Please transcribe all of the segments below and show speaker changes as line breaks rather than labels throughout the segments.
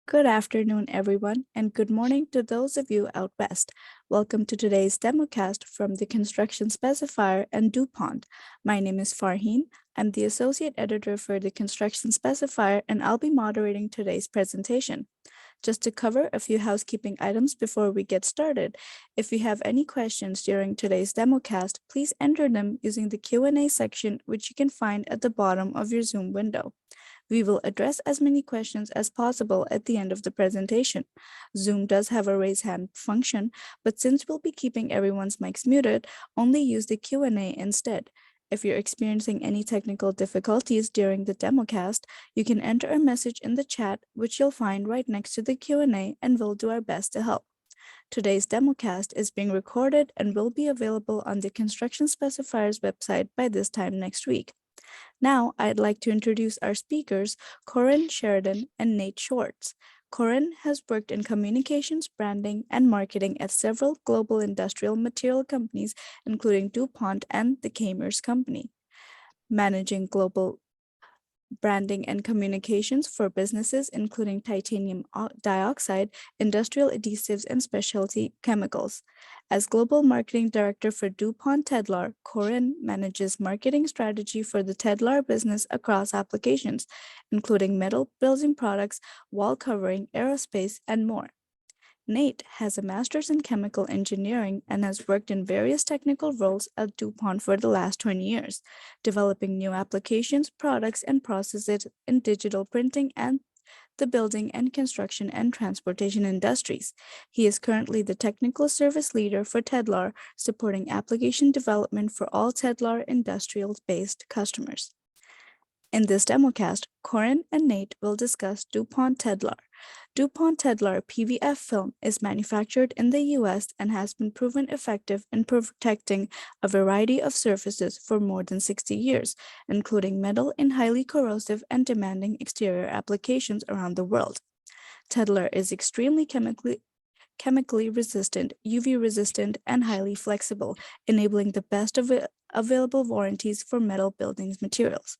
Good afternoon, everyone, and good morning to those of you out west. Welcome to today's democast from the Construction Specifier and DuPont. My name is Farheen. I'm the Associate Editor for the Construction Specifier, and I'll be moderating today's presentation. Just to cover a few housekeeping items before we get started, if you have any questions during today's democast, please enter them using the Q&A section, which you can find at the bottom of your Zoom window. We will address as many questions as possible at the end of the presentation. Zoom does have a raise hand function, but since we'll be keeping everyone's mics muted, only use the Q&A instead. If you're experiencing any technical difficulties during the democast, you can enter a message in the chat, which you'll find right next to the Q&A, and we'll do our best to help. Today's democast is being recorded and will be available on the Construction Specifier's website by this time next week. Now, I'd like to introduce our speakers, Corinne Sheridan and Nate Schwartz. Corinne has worked in communications, branding, and marketing at several global industrial material companies, including DuPont and the Kamers Company, managing global branding and communications for businesses including titanium dioxide, industrial adhesives, and specialty chemicals. As Global Marketing Director for DuPont Tedlar, Corinne manages marketing strategy for the Tedlar business across applications, including metal building products, wall covering, aerospace, and more. Nate has a master's in chemical engineering and has worked in various technical roles at DuPont for the last 20 years, developing new applications, products, and processes in digital printing and the building and construction and transportation industries. He is currently the technical service leader for Tedlar, supporting application development for all Tedlar industrial-based customers. In this democast, Corinne and Nate will discuss DuPont Tedlar. DuPont Tedlar PVF film is manufactured in the U.S. and has been proven effective in protecting a variety of surfaces for more than 60 years, including metal in highly corrosive and demanding exterior applications around the world. Tedlar is extremely chemically resistant, UV resistant, and highly flexible, enabling the best available warranties for metal buildings materials.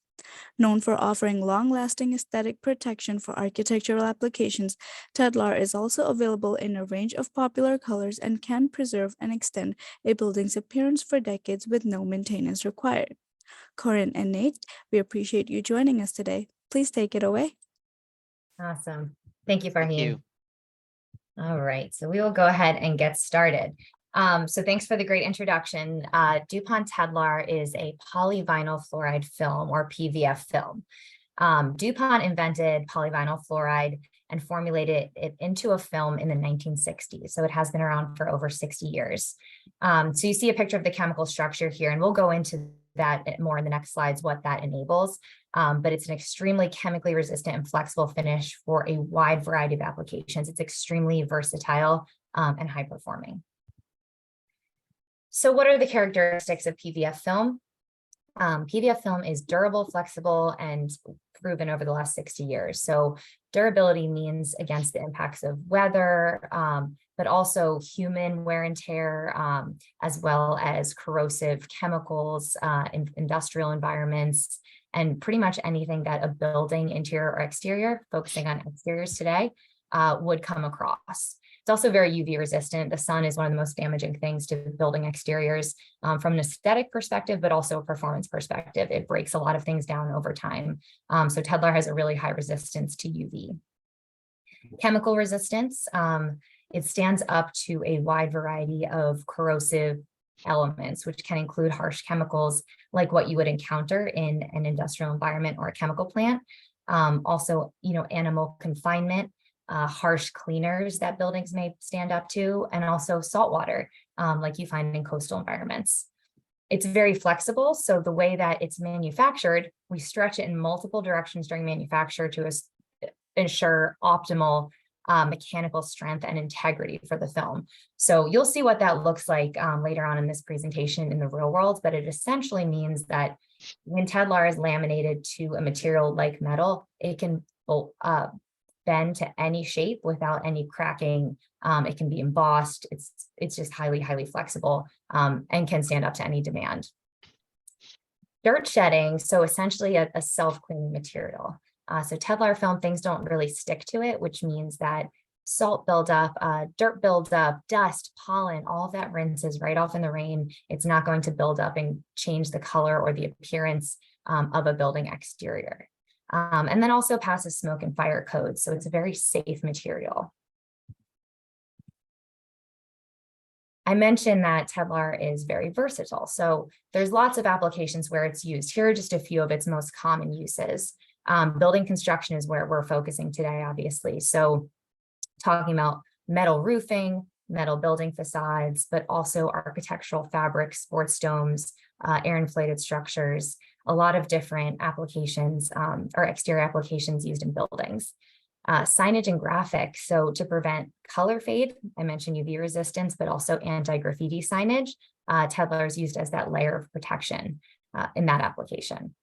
Known for offering long-lasting aesthetic protection for architectural applications, Tedlar is also available in a range of popular colors and can preserve and extend a building's appearance for decades with no maintenance required. Corinne and Nate, we appreciate you joining us today. Please take it away.
Awesome. Thank you, Farheen.
Thank you.
All right, so we will go ahead and get started. So thanks for the great introduction. DuPont Tedlar is a polyvinyl fluoride film, or PVF film. DuPont invented polyvinyl fluoride and formulated it into a film in the 1960s. So it has been around for over 60 years. So you see a picture of the chemical structure here, and we'll go into that more in the next slides, what that enables. But it's an extremely chemically resistant and flexible finish for a wide variety of applications. It's extremely versatile and high performing. So what are the characteristics of PVF film? PVF film is durable, flexible, and proven over the last 60 years. So durability means against the impacts of weather, but also human wear and tear, as well as corrosive chemicals in industrial environments, and pretty much anything that a building, interior or exterior, focusing on exteriors today, would come across. It's also very UV resistant. The sun is one of the most damaging things to building exteriors from an aesthetic perspective, but also a performance perspective. It breaks a lot of things down over time. So Tedlar has a really high resistance to UV. Chemical resistance, it stands up to a wide variety of corrosive elements, which can include harsh chemicals like what you would encounter in an industrial environment or a chemical plant. Also, animal confinement, harsh cleaners that buildings may stand up to, and also salt water, like you find in coastal environments. It's very flexible, so the way that it's manufactured, we stretch it in multiple directions during manufacture to ensure optimal mechanical strength and integrity for the film. So you'll see what that looks like later on in this presentation in the real world, but it essentially means that when Tedlar is laminated to a material like metal, it can bend to any shape without any cracking. It can be embossed. It's just highly, highly flexible and can stand up to any demand. Dirt shedding, so essentially a self-cleaning material. So Tedlar film, things don't really stick to it, which means that salt buildup, dirt buildup, dust, pollen, all of that rinses right off in the rain. It's not going to build up and change the color or the appearance of a building exterior. And then also passes smoke and fire codes. So it's a very safe material. I mentioned that Tedlar is very versatile. So there's lots of applications where it's used. Here are just a few of its most common uses. Building construction is where we're focusing today, obviously. So talking about metal roofing, metal building facades, but also architectural fabrics, sports domes, air inflated structures, a lot of different applications or exterior applications used in buildings. Signage and graphics, so to prevent color fade, I mentioned UV resistance, but also anti-graffiti signage. Tedlar is used as that layer of protection in that application.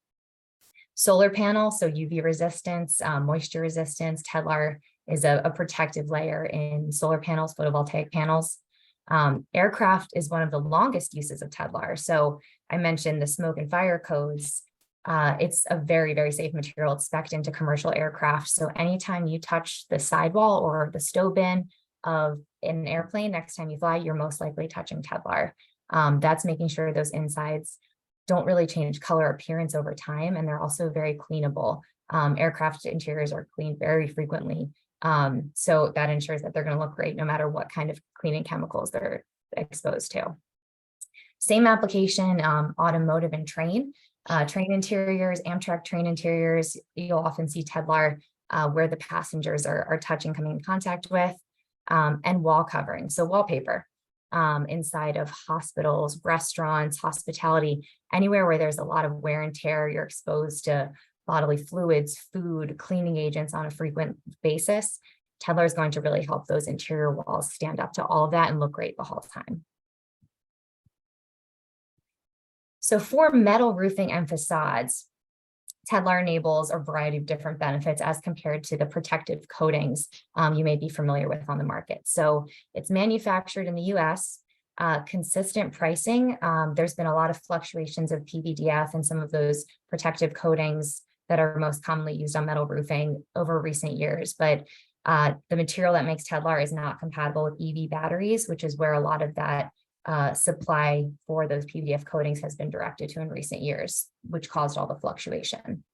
Solar panel, so UV resistance, moisture resistance. Tedlar is a protective layer in solar panels, photovoltaic panels. Aircraft is one of the longest uses of Tedlar. So I mentioned the smoke and fire codes. It's a very, very safe material. It's spec'd into commercial aircraft. So anytime you touch the sidewall or the stow bin of an airplane, next time you fly, you're most likely touching Tedlar. That's making sure those insides don't really change color appearance over time. And they're also very cleanable. Aircraft interiors are cleaned very frequently. So that ensures that they're going to look great no matter what kind of cleaning chemicals they're exposed to. Same application, automotive and train. Train interiors, Amtrak train interiors, you'll often see Tedlar where the passengers are touching, coming in contact with, and wall covering, so wallpaper inside of hospitals, restaurants, hospitality, anywhere where there's a lot of wear and tear, you're exposed to bodily fluids, food, cleaning agents on a frequent basis. Tedlar is going to really help those interior walls stand up to all of that and look great the whole time. So for metal roofing and facades, Tedlar enables a variety of different benefits as compared to the protective coatings you may be familiar with on the market. So it's manufactured in the US, consistent pricing. There's been a lot of fluctuations of PVDF and some of those protective coatings that are most commonly used on metal roofing over recent years. But the material that makes Tedlar is not compatible with EV batteries, which is where a lot of that supply for those PVDF coatings has been directed to in recent years, which caused all the fluctuation.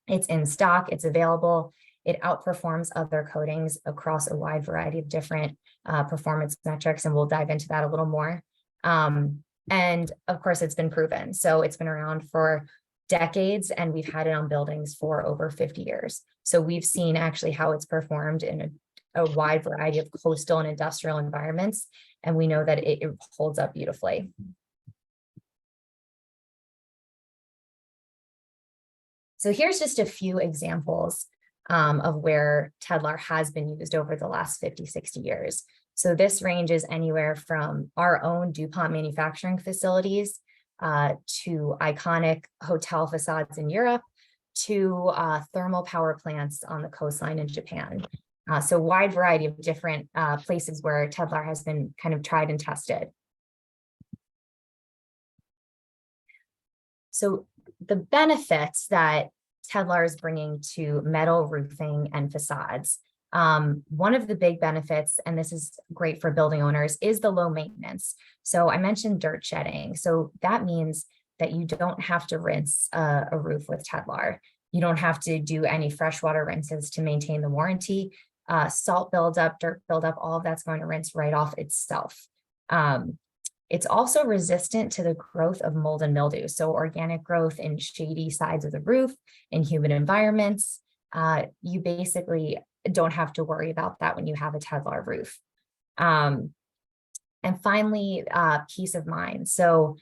It's in stock, it's available, it outperforms other coatings across a wide variety of different performance metrics, and we'll dive into that a little more. And of course, it's been proven. So it's been around for decades, and we've had it on buildings for over 50 years. So we've seen actually how it's performed in a wide variety of coastal and industrial environments, and we know that it holds up beautifully. So here's just a few examples of where Tedlar has been used over the last 50, 60 years. So this ranges anywhere from our own DuPont manufacturing facilities to iconic hotel facades in Europe to thermal power plants on the coastline in Japan. So wide variety of different places where Tedlar has been kind of tried and tested. So the benefits that Tedlar is bringing to metal roofing and facades. One of the big benefits, and this is great for building owners, is the low maintenance. So I mentioned dirt shedding. So that means that you don't have to rinse a roof with Tedlar. You don't have to do any freshwater rinses to maintain the warranty. Salt buildup, dirt buildup, all of that's going to rinse right off itself. It's also resistant to the growth of mold and mildew. So organic growth in shady sides of the roof, in humid environments, you basically don't have to worry about that when you have a Tedlar roof. And finally, peace of mind. So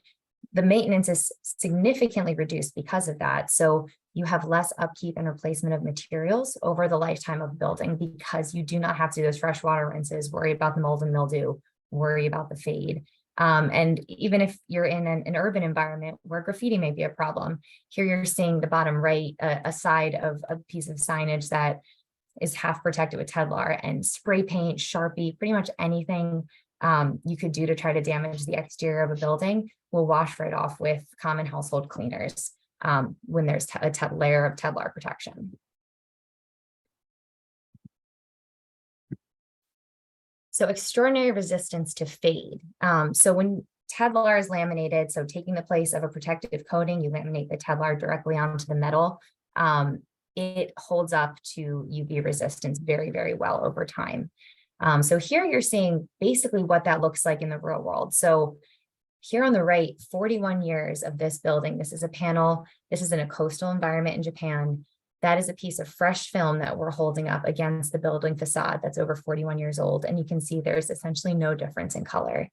the maintenance is significantly reduced because of that. So you have less upkeep and replacement of materials over the lifetime of building because you do not have to do those freshwater rinses, worry about the mold and mildew, worry about the fade. And even if you're in an urban environment where graffiti may be a problem, here you're seeing the bottom right, a side of a piece of signage that is half protected with Tedlar, and spray paint, Sharpie, pretty much anything you could do to try to damage the exterior of a building will wash right off with common household cleaners when there's a layer of Tedlar protection. So extraordinary resistance to fade. So when Tedlar is laminated, so taking the place of a protective coating, you laminate the Tedlar directly onto the metal. It holds up to UV resistance very, very well over time. So here you're seeing basically what that looks like in the real world. So here on the right, 41 years of this building. This is a panel. This is in a coastal environment in Japan. That is a piece of fresh film that we're holding up against the building facade that's over 41 years old. And you can see there's essentially no difference in color.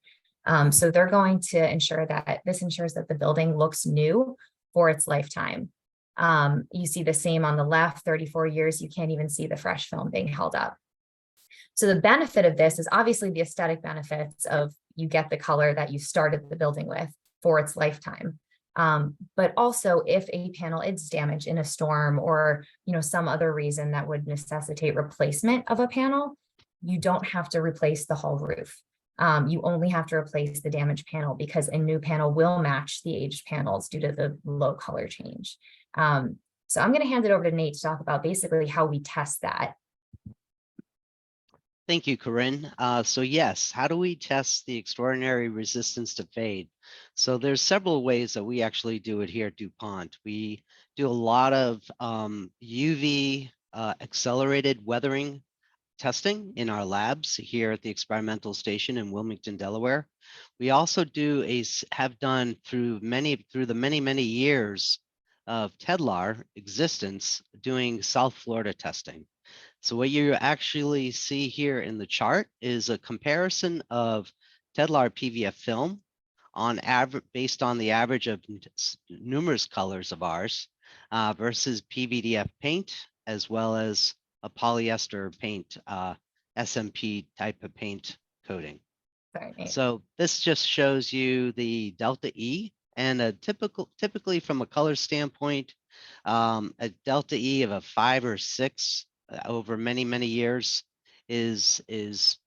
So they're going to ensure that this ensures that the building looks new for its lifetime. You see the same on the left, 34 years, you can't even see the fresh film being held up. So the benefit of this is obviously the aesthetic benefits of you get the color that you started the building with for its lifetime. But also if a panel is damaged in a storm or some other reason that would necessitate replacement of a panel, you don't have to replace the whole roof. You only have to replace the damaged panel because a new panel will match the aged panels due to the low color change. So I'm going to hand it over to Nate to talk about basically how we test that.
Thank you, Corinne. So yes, how do we test the extraordinary resistance to fade? So there's several ways that we actually do it here at DuPont. We do a lot of UV accelerated weathering testing in our labs here at the experimental station in Wilmington, Delaware. We also have done through the many years of Tedlar existence doing South Florida testing. So what you actually see here in the chart is a comparison of Tedlar PVF film on average, based on the average of numerous colors of ours versus PVDF paint, as well as a polyester paint, SMP type of paint coating.
Sorry, Nate.
So this just shows you the delta E, and typically from a color standpoint, a delta E of a 5 or 6 over many years is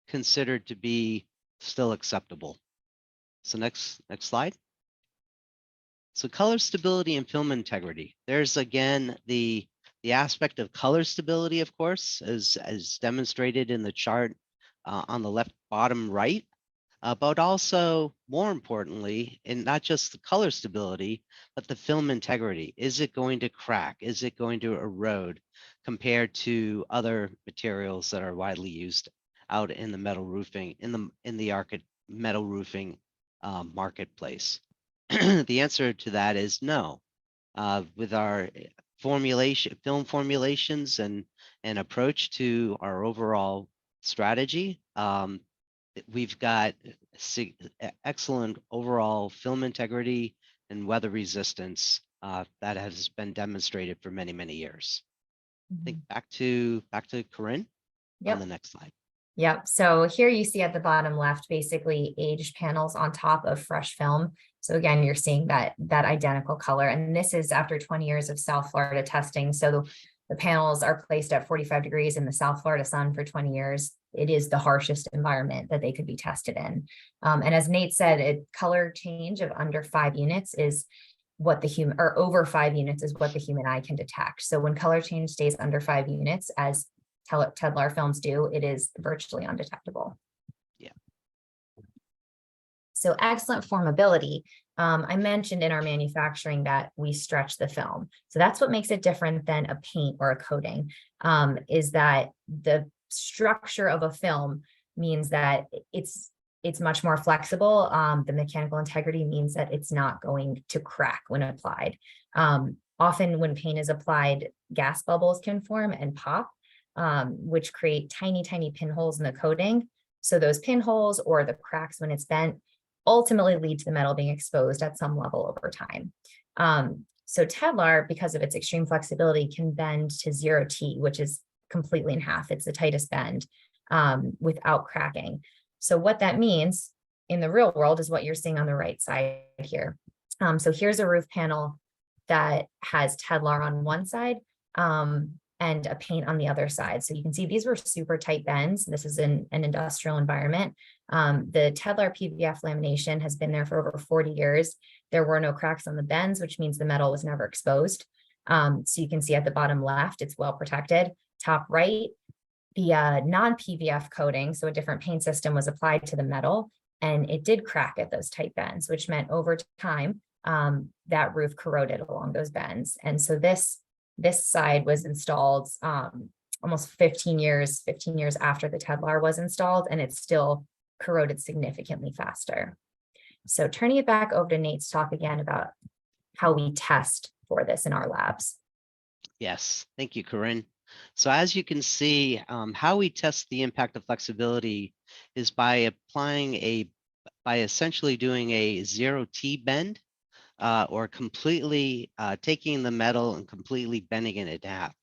considered to be still acceptable. So next slide. So color stability and film integrity. There's again the aspect of color stability, of course, as demonstrated in the chart on the left bottom right, but also more importantly, in not just the color stability, but the film integrity. Is it going to crack? Is it going to erode compared to other materials that are widely used out in the metal roofing, in the metal roofing marketplace? The answer to that is no. With our film formulations and approach to our overall strategy, we've got excellent overall film integrity and weather resistance that has been demonstrated for many years. I think back to Corinne on the next slide.
Yep. So here you see at the bottom left, basically aged panels on top of fresh film. So again, you're seeing that identical color. And this is after 20 years of South Florida testing. So the panels are placed at 45 degrees in the South Florida sun for 20 years. It is the harshest environment that they could be tested in. And as Nate said, a color change of under 5 units is what the human, or over 5 units is what the human eye can detect. So when color change stays under 5 units, as Tedlar films do, it is virtually undetectable.
Yeah.
So excellent formability. I mentioned in our manufacturing that we stretch the film. So that's what makes it different than a paint or a coating, is that the structure of a film means that it's much more flexible. The mechanical integrity means that it's not going to crack when applied. Often when paint is applied, gas bubbles can form and pop, which create tiny pinholes in the coating. So those pinholes or the cracks when it's bent ultimately lead to the metal being exposed at some level over time. So Tedlar, because of its extreme flexibility, can bend to 0T, which is completely in half. It's the tightest bend without cracking. So what that means in the real world is what you're seeing on the right side here. So here's a roof panel that has Tedlar on one side and a paint on the other side. So you can see these were super tight bends. This is in an industrial environment. The Tedlar PVF lamination has been there for over 40 years. There were no cracks on the bends, which means the metal was never exposed. So you can see at the bottom left, it's well protected. Top right, non-PVF coating, so a different paint system, was applied to the metal, and it did crack at those tight bends, which meant over time that roof corroded along those bends. And so this side was installed almost 15 years after the Tedlar was installed, and it still corroded significantly faster. So turning it back over to Nate to talk again about how we test for this in our labs.
Yes, thank you, Corinne. So as you can see, how we test the impact of flexibility is by essentially doing a 0T bend, or completely taking the metal and completely bending it in half.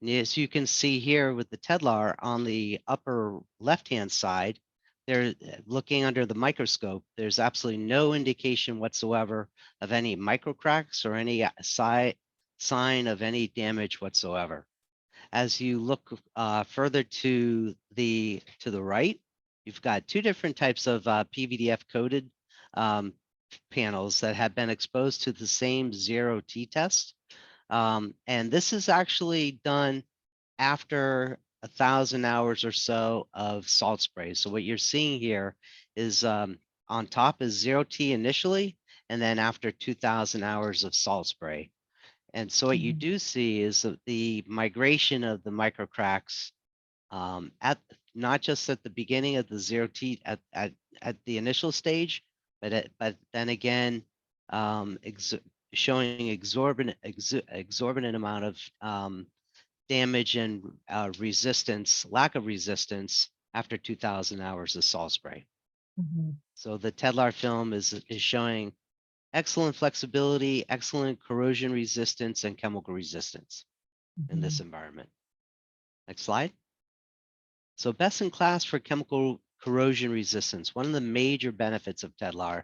And as you can see here with the Tedlar on the upper left-hand side, they're looking under the microscope. There's absolutely no indication whatsoever of any micro cracks or any sign of any damage whatsoever. As you look further to the right, you've got two different types of PVDF coated panels that have been exposed to the same 0T test. And this is actually done after 1,000 hours or so of salt spray. So what you're seeing here is on top is 0T initially, and then after 2,000 hours of salt spray. And so what you do see is the migration of the micro cracks at not just at the beginning of the 0T at the initial stage, but then again showing exorbitant amount of damage and resistance, lack of resistance after 2,000 hours of salt spray. So the Tedlar film is showing excellent flexibility, excellent corrosion resistance, and chemical resistance in this environment. Next slide. So best in class for chemical corrosion resistance. One of the major benefits of Tedlar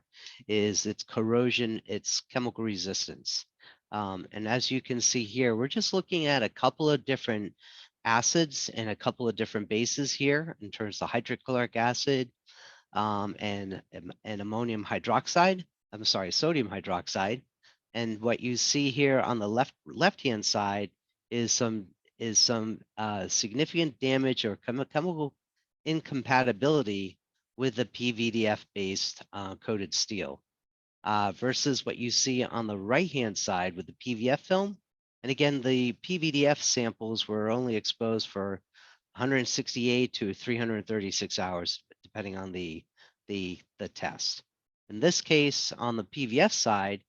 is its corrosion, its chemical resistance. And as you can see here, we're just looking at a couple of different acids and a couple of different bases here in terms of hydrochloric acid and ammonium hydroxide. I'm sorry, sodium hydroxide. And what you see here on the left-hand side is some significant damage or chemical incompatibility with the PVDF-based coated steel versus what you see on the right-hand side with the PVF film. And again, the PVDF samples were only exposed for 168 to 336 hours, depending on the test. In this case, on the PVF side,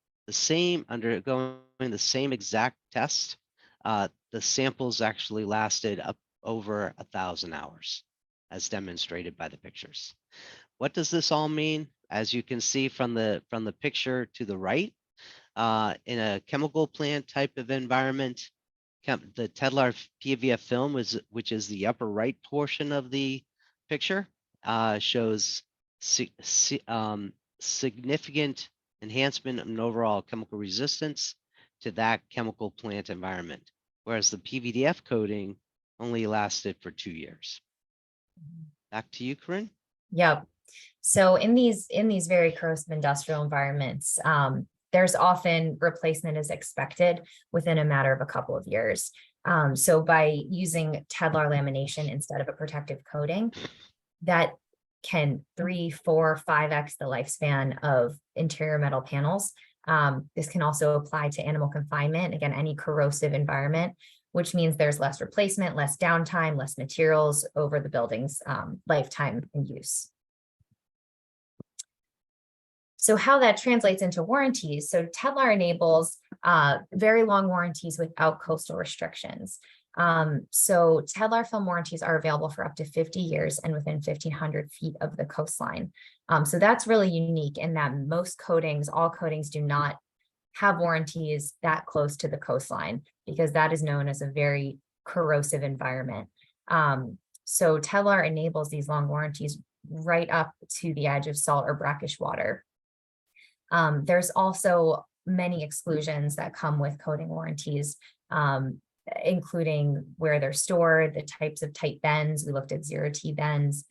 undergoing the same exact test, the samples actually lasted up over 1,000 hours, as demonstrated by the pictures. What does this all mean? As you can see from the picture to the right, in a chemical plant type of environment, the Tedlar PVF film, which is the upper right portion of the picture, shows significant enhancement in overall chemical resistance to that chemical plant environment, whereas the PVDF coating only lasted for 2 years. Back to you, Corinne.
Yep. So in these very corrosive industrial environments, there's often replacement is expected within a matter of a couple of years. So by using Tedlar lamination instead of a protective coating, that can 3, 4, 5x the lifespan of interior metal panels. This can also apply to animal confinement, again, any corrosive environment, which means there's less replacement, less downtime, less materials over the building's lifetime in use. So how that translates into warranties. So Tedlar enables very long warranties without coastal restrictions. So Tedlar film warranties are available for up to 50 years and within 1,500 feet of the coastline. So that's really unique in that most coatings, all coatings, do not have warranties that close to the coastline because that is known as a very corrosive environment. So Tedlar enables these long warranties right up to the edge of salt or brackish water. There's also many exclusions that come with coating warranties, including where they're stored, the types of tight bends. We looked at 0T bends,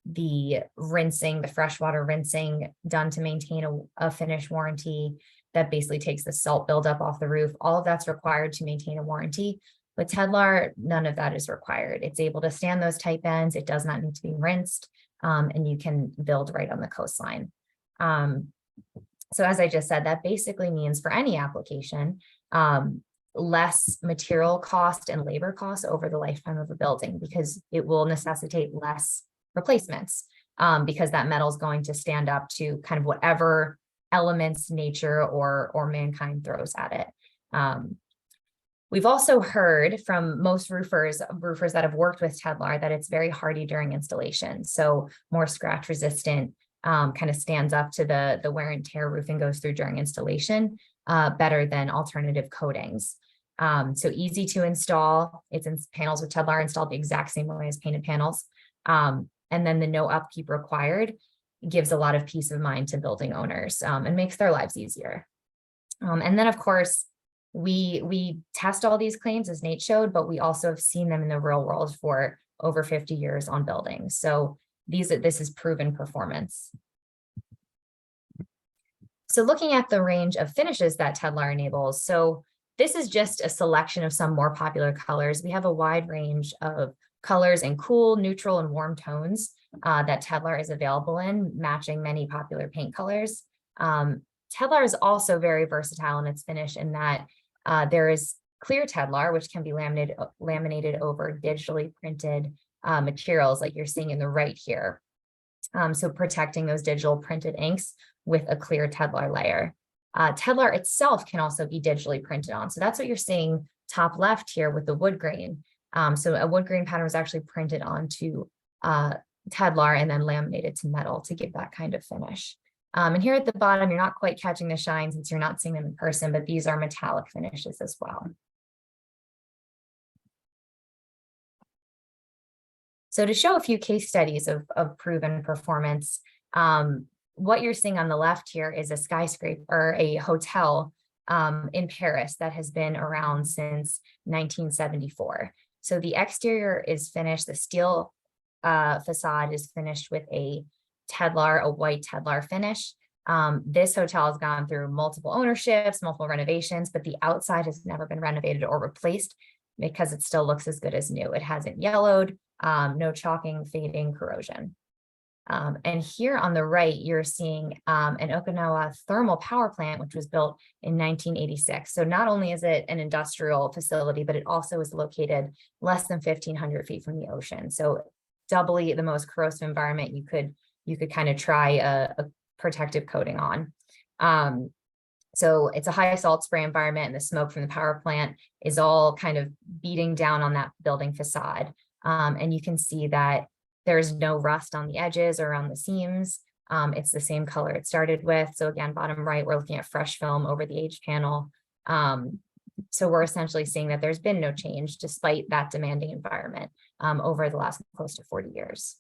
the rinsing, the freshwater rinsing done to maintain a finish warranty that basically takes the salt buildup off the roof. All of that's required to maintain a warranty. With Tedlar, none of that is required. It's able to stand those tight bends. It does not need to be rinsed, and you can build right on the coastline. So as I just said, that basically means for any application, less material cost and labor costs over the lifetime of a building, because it will necessitate less replacements, because that metal is going to stand up to kind of whatever elements nature or mankind throws at it. We've also heard from most roofers that have worked with Tedlar that it's very hardy during installation. So more scratch resistant, kind of stands up to the wear and tear roofing goes through during installation, better than alternative coatings. So easy to install. It's in panels with Tedlar installed the exact same way as painted panels. And then the no upkeep required gives a lot of peace of mind to building owners, and makes their lives easier. And then of course, we test all these claims as Nate showed, but we also have seen them in the real world for over 50 years on buildings. So this is proven performance. So looking at the range of finishes that Tedlar enables, so this is just a selection of some more popular colors. We have a wide range of colors in cool, neutral, and warm tones that Tedlar is available in, matching many popular paint colors. Tedlar is also very versatile in its finish in that there is clear Tedlar, which can be laminated over digitally printed materials like you're seeing in the right here. So protecting those digital printed inks with a clear Tedlar layer. Tedlar itself can also be digitally printed on. So that's what you're seeing top left here with the wood grain. So a wood grain pattern was actually printed onto Tedlar and then laminated to metal to give that kind of finish. And here at the bottom, you're not quite catching the shine since you're not seeing them in person, but these are metallic finishes as well. So to show a few case studies of proven performance, what you're seeing on the left here is a skyscraper, or a hotel in Paris that has been around since 1974. So the exterior is finished, the steel facade is finished with a white Tedlar finish. This hotel has gone through multiple ownerships, multiple renovations, but the outside has never been renovated or replaced because it still looks as good as new. It hasn't yellowed, no chalking, fading, corrosion. And here on the right, you're seeing an Okinawa thermal power plant, which was built in 1986. So not only is it an industrial facility, but it also is located less than 1,500 feet from the ocean. So doubly the most corrosive environment you could kind of try a protective coating on. So it's a high salt spray environment, and the smoke from the power plant is all kind of beating down on that building facade. And you can see that there's no rust on the edges or on the seams. It's the same color it started with. So again, bottom right, we're looking at fresh film over the aged panel. So we're essentially seeing that there's been no change despite that demanding environment over the last close to 40 years.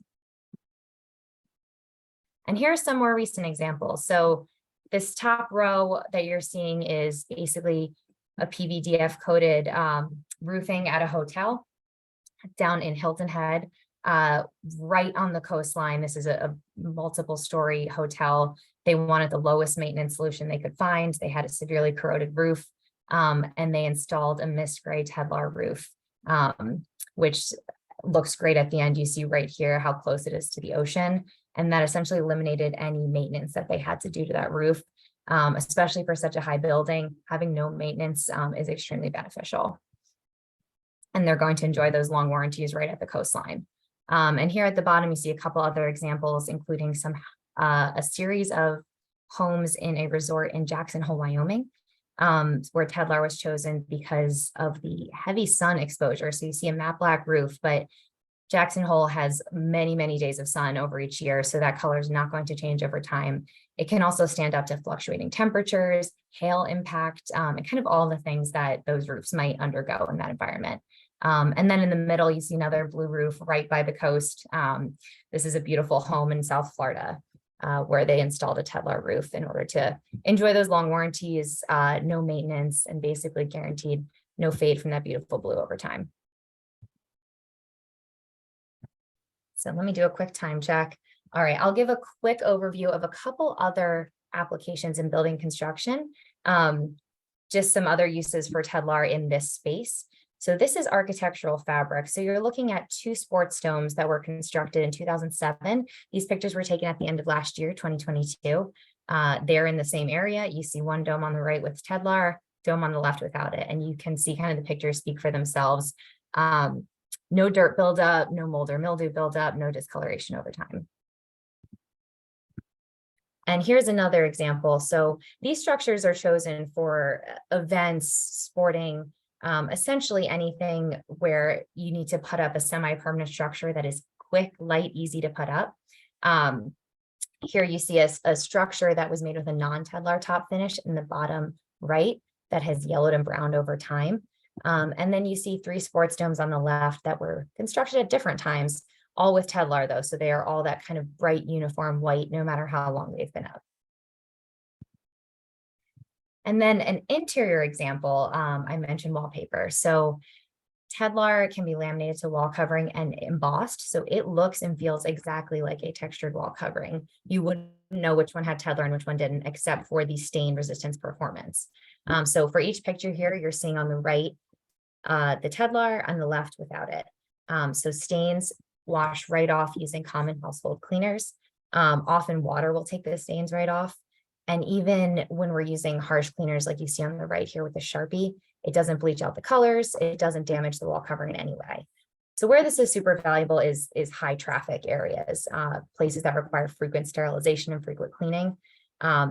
And here are some more recent examples. So this top row that you're seeing is basically a PVDF coated roofing at a hotel down in Hilton Head, right on the coastline. This is a multiple story hotel. They wanted the lowest maintenance solution they could find. They had a severely corroded roof, and they installed a mist gray Tedlar roof, which looks great at the end. You see right here how close it is to the ocean. And that essentially eliminated any maintenance that they had to do to that roof, especially for such a high building. Having no maintenance is extremely beneficial. And they're going to enjoy those long warranties right at the coastline. And here at the bottom, you see a couple other examples, including a series of homes in a resort in Jackson Hole, Wyoming, where Tedlar was chosen because of the heavy sun exposure. So you see a matte black roof, but Jackson Hole has many, many days of sun over each year, so that color is not going to change over time. It can also stand up to fluctuating temperatures, hail impact, and kind of all the things that those roofs might undergo in that environment. And then in the middle, you see another blue roof right by the coast. This is a beautiful home in South Florida where they installed a Tedlar roof in order to enjoy those long warranties, no maintenance, and basically guaranteed no fade from that beautiful blue over time. So let me do a quick time check. All right, I'll give a quick overview of a couple other applications in building construction, just some other uses for Tedlar in this space. So this is architectural fabric. So you're looking at 2 sports domes that were constructed in 2007. These pictures were taken at the end of last year, 2022. They're in the same area. You see one dome on the right with Tedlar, dome on the left without it. And you can see kind of the pictures speak for themselves. No dirt buildup, no mold or mildew buildup, no discoloration over time. And here's another example. So these structures are chosen for events, sporting, essentially anything where you need to put up a semi-permanent structure that is quick, light, easy to put up. Here you see a structure that was made with a non-Tedlar top finish in the bottom right that has yellowed and browned over time. And then you see 3 sports domes on the left that were constructed at different times, all with Tedlar though. So they are all that kind of bright uniform white, no matter how long they've been up. And then an interior example, I mentioned wallpaper. So Tedlar can be laminated to wall covering and embossed. So it looks and feels exactly like a textured wall covering. You wouldn't know which one had Tedlar and which one didn't, except for the stain resistance performance. So for each picture here, you're seeing on the right, the Tedlar, on the left without it. So stains wash right off using common household cleaners. Often water will take the stains right off. And even when we're using harsh cleaners, like you see on the right here with the Sharpie, it doesn't bleach out the colors. It doesn't damage the wall covering in any way. So where this is super valuable is high traffic areas, places that require frequent sterilization and frequent cleaning.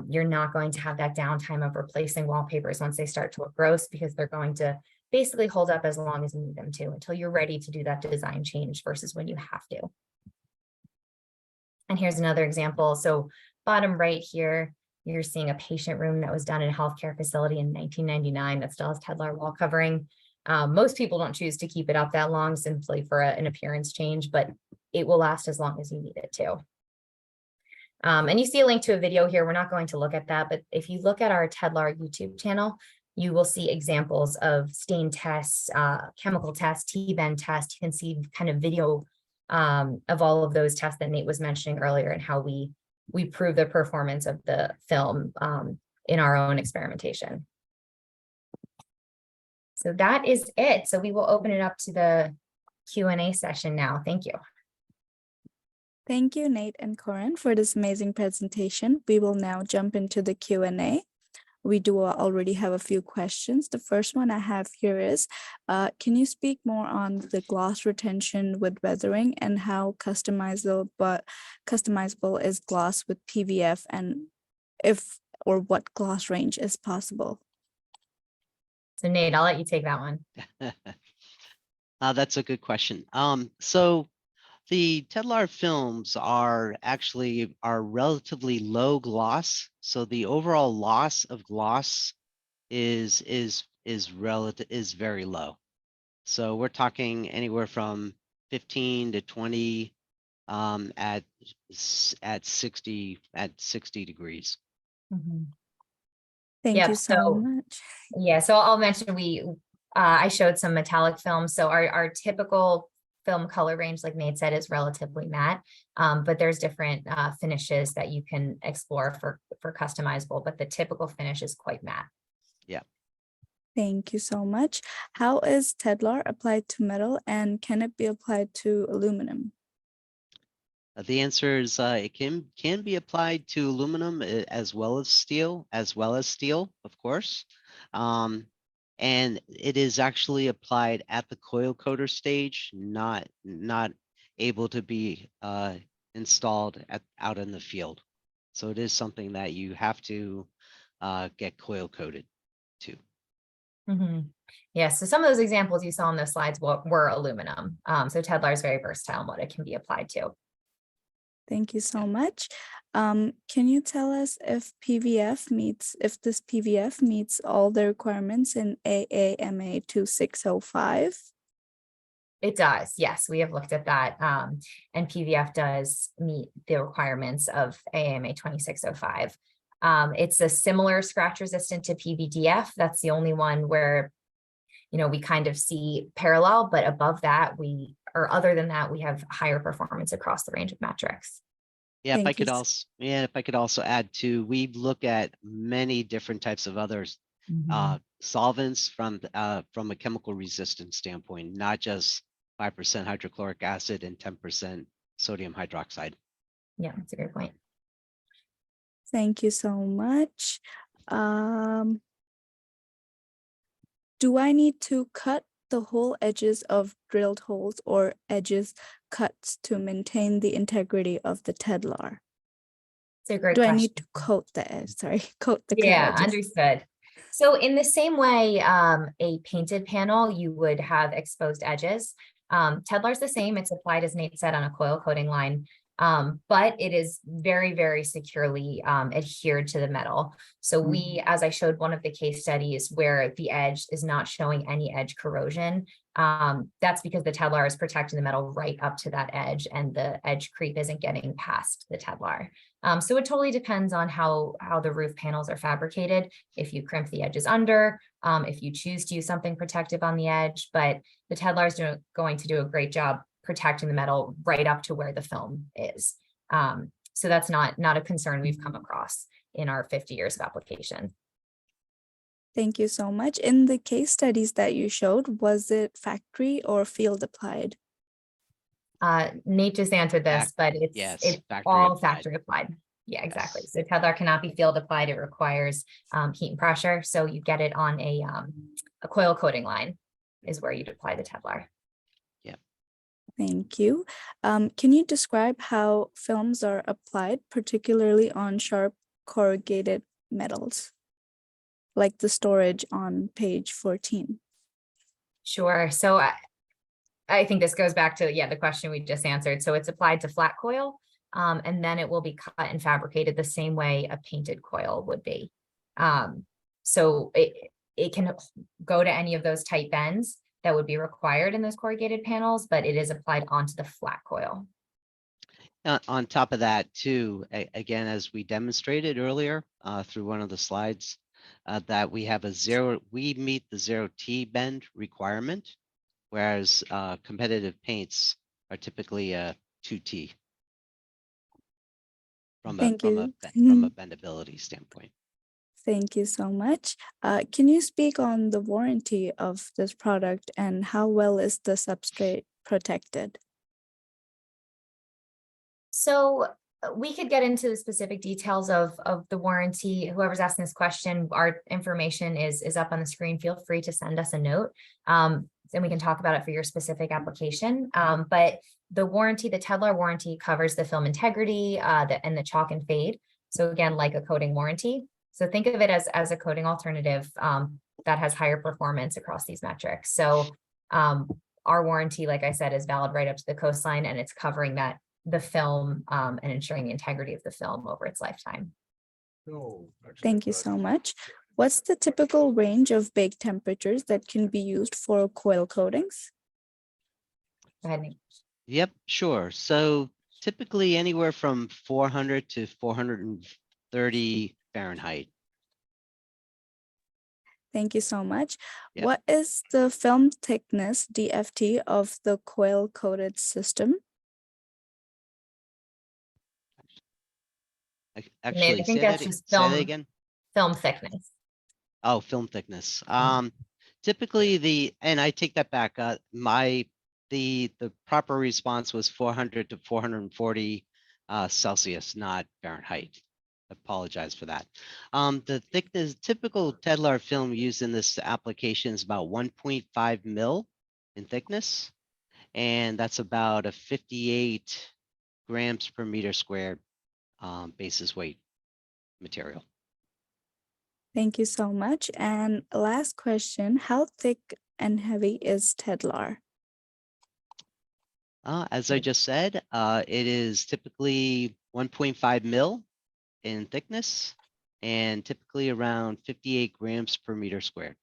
You're not going to have that downtime of replacing wallpapers once they start to look gross, because they're going to basically hold up as long as you need them to until you're ready to do that design change versus when you have to. And here's another example. So bottom right here, you're seeing a patient room that was done in a healthcare facility in 1999 that still has Tedlar wall covering. Most people don't choose to keep it up that long simply for an appearance change, but it will last as long as you need it to. And you see a link to a video here. We're not going to look at that, but if you look at our Tedlar YouTube channel, you will see examples of stain tests, chemical tests, T-bend tests. You can see kind of video of all of those tests that Nate was mentioning earlier and how we prove the performance of the film in our own experimentation. So that is it. So we will open it up to the Q&A session now. Thank you.
Thank you, Nate and Corin, for this amazing presentation. We will now jump into the Q&A. We do already have a few questions. The first one I have here is, can you speak more on the gloss retention with weathering and how customizable is gloss with PVF, and if or what gloss range is possible?
So Nate, I'll let you take that one.
That's a good question. So the Tedlar films are relatively low gloss. So the overall loss of gloss is very low. So we're talking anywhere from 15 to 20 at 60 degrees.
Mm-hmm.
Thank you so much.
Yeah, so I'll mention I showed some metallic films. So our typical film color range, like Nate said, is relatively matte, but there's different finishes that you can explore for customizable, but the typical finish is quite matte.
Yeah.
Thank you so much. How is Tedlar applied to metal, and can it be applied to aluminum?
The answer is it can be applied to aluminum as well as steel, of course. And it is actually applied at the coil coater stage, not able to be installed out in the field. So it is something that you have to get coil coated to.
Mm-hmm. Yeah, so some of those examples you saw on those slides were aluminum. So Tedlar is very versatile in what it can be applied to.
Thank you so much. Can you tell us if this PVF meets all the requirements in AAMA 2605?
It does, yes, we have looked at that. And PVF does meet the requirements of AAMA 2605. It's a similar scratch resistant to PVDF. That's the only one where, we kind of see parallel, but above that, other than that, we have higher performance across the range of metrics.
Yeah, if I could also add to, we look at many different types of other solvents from a chemical resistance standpoint, not just 5% hydrochloric acid and 10% sodium hydroxide.
Yeah, that's a great point.
Thank you so much. Do I need to cut the whole edges of drilled holes or edges cuts to maintain the integrity of the Tedlar?
It's a great
Do I
question.
need to coat the edge? Sorry, coat the cut
Yeah,
edges.
understood. So in the same way, a painted panel, you would have exposed edges. Tedlar's the same. It's applied, as Nate said, on a coil coating line, but it is very, very securely adhered to the metal. So we, as I showed one of the case studies where the edge is not showing any edge corrosion, that's because the Tedlar is protecting the metal right up to that edge, and the edge creep isn't getting past the Tedlar. So it totally depends on how the roof panels are fabricated. If you crimp the edges under, if you choose to use something protective on the edge, but the Tedlar is going to do a great job protecting the metal right up to where the film is. So that's not a concern we've come across in our 50 years of application.
Thank you so much. In the case studies that you showed, was it factory or field applied?
Nate just answered this, but it's all factory applied. Yeah, exactly. Yes. So Tedlar cannot be field applied. It requires heat and pressure. So you get it on a coil coating line is where you'd apply the Tedlar.
Yeah.
Thank you. Can you describe how films are applied, particularly on sharp corrugated metals, like the storage on page 14?
Sure. So I think this goes back to, the question we just answered. So it's applied to flat coil, and then it will be cut and fabricated the same way a painted coil would be. So it can go to any of those tight bends that would be required in those corrugated panels, but it is applied onto the flat coil.
On top of that too, again, as we demonstrated earlier through one of the slides, that we meet the 0T bend requirement, whereas competitive paints are typically a 2T from a bendability standpoint.
Thank you so much. Can you speak on the warranty of this product and how well is the substrate protected?
So we could get into the specific details of the warranty. Whoever's asking this question, our information is up on the screen. Feel free to send us a note, and we can talk about it for your specific application. But the warranty, the Tedlar warranty, covers the film integrity and the chalk and fade. So again, like a coating warranty. So think of it as a coating alternative that has higher performance across these metrics. So our warranty, like I said, is valid right up to the coastline, and it's covering the film and ensuring the integrity of the film over its lifetime.
Thank you so much. What's the typical range of bake temperatures that can be used for coil coatings?
Go ahead, Nate.
Yep, sure. So typically anywhere from 400 to 430 Fahrenheit.
Thank you so much.
Yep.
What is the film thickness, DFT, of the coil coated system?
Actually,
I think that's just film, say that again. Film thickness.
Oh, film thickness. Typically and I take that back. The proper response was 400 to 440 Celsius, not Fahrenheit. Apologize for that. The thickness, typical Tedlar film used in this application is about 1.5 mil in thickness, and that's about a 58 grams per meter squared basis weight material.
Thank you so much. And last question, how thick and heavy is Tedlar?
As I just said, it is typically 1.5 mil in thickness and typically around 58 grams per meter squared.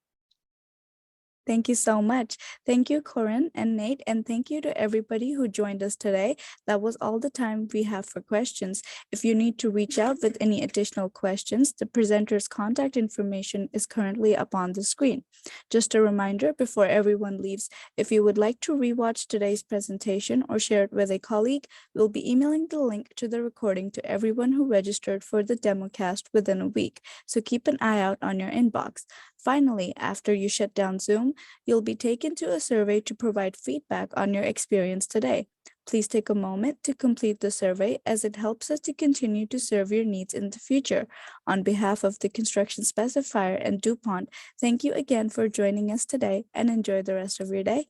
Thank you so much. Thank you, Corinne and Nate, and thank you to everybody who joined us today. That was all the time we have for questions. If you need to reach out with any additional questions, the presenter's contact information is currently up on the screen. Just a reminder before everyone leaves, if you would like to rewatch today's presentation or share it with a colleague, we'll be emailing the link to the recording to everyone who registered for the demo cast within a week. So keep an eye out on your inbox. Finally, after you shut down Zoom, you'll be taken to a survey to provide feedback on your experience today. Please take a moment to complete the survey as it helps us to continue to serve your needs in the future. On behalf of the construction specifier and DuPont, thank you again for joining us today and enjoy the rest of your day.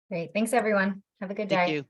Great. Thanks, everyone. Have a good day.
Thank you.